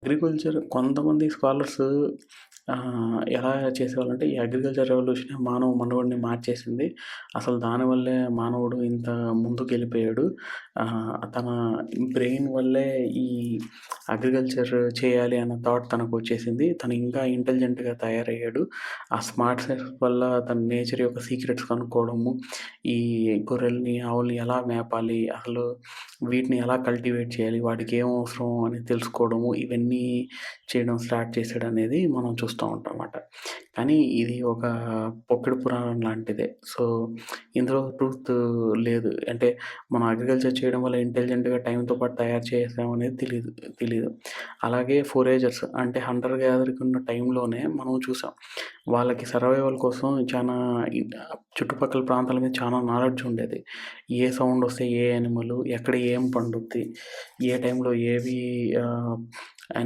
Agriculture కొంతమంది scholars ఎలా చేసేవాళ్ళంటే, ఈ అగ్రికల్చర్ రెవల్యూషనే మానవ మనుగడని మార్చేసింది. అసలు దానివల్లే మానవుడు ఇంత ముందుకెళ్ళిపోయాడు. తన బ్రెయిన్ వల్లే ఈ అగ్రికల్చర్ చేయాలి అన్న థాట్ తనకొచ్చేసింది. తను ఇంకా ఇంటెలిజెంట్‌గా తయారయ్యాడు. ఆ స్మార్ట్ సెన్స్ వల్ల తను నేచర్ యొక్క సీక్రెట్స్ కనుక్కోవడము, ఈ గొర్రెల్ని, ఆవుల్ని ఎలా మేపాలి, అసలు వీటిని ఎలా కల్టివేట్ చేయాలి, వాటికి ఏం అవసరం అని తెలుసుకోవడము, ఇవన్నీ చేయడం స్టార్ట్ చేశాడనేది మనం చూస్తూ ఉంటాం అన్నమాట. కానీ ఇది ఒక పొక్కిడి పురాణం లాంటిదే. సో, ఇందులో ట్రూత్ లేదు. అంటే మనం అగ్రికల్చర్ చేయడం వల్ల ఇంటెలిజెంట్‌గా టైమ్‌తో పాటు తయారు చేసామనేది తెలీదు. అలాగే ఫోరేజర్స్ అంటే హంటర్ గ్యాదరింగ్ ఉన్న టైంలోనే మనం చూసాం. వాళ్ళకి సర్వైవల్ కోసం చానా చుట్టుపక్కల ప్రాంతాల మీద చానా నాలెడ్జ్ ఉండేది. ఏ సౌండ్ వస్తే ఏ యానిమల్, ఎక్కడ ఏం పండుద్ది, ఏ టైంలో ఏవి యానిమల్